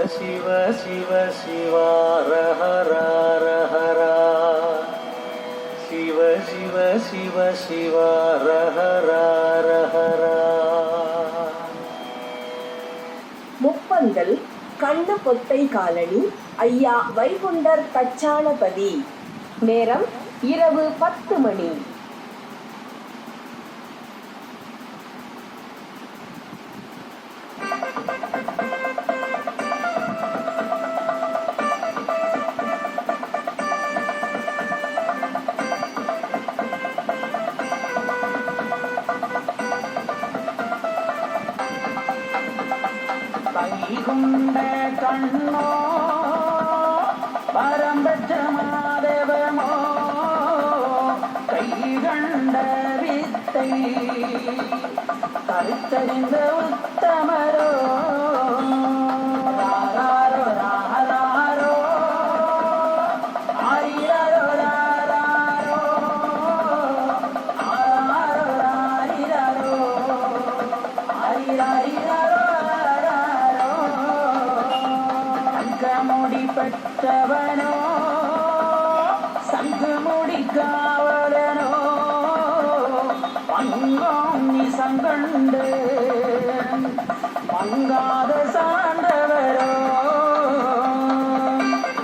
शिव शिव शिवार हरार हरा शिव शिव शिव शिवार हरार हरा. முப்பந்தல் கண்ணு பொத்தை காலனி ஐயா வைகுண்டர் தச்சானபதி. நேரம் இரவு 10 மணி. வைகுண்ட கண்ணோ பரம்பற்ற மாதவமோ கைகண்ட வித்தை கருத்தறிந்த உத்தமரோ ராரோ ராரோ ஆயிரோ ராரோ ஆரோ ராரிரோ ஆரிரோ முடி பெற்றவனோ சங்கு முடி காவலனோ பங்காம் நீ சங்கண்டு பங்காத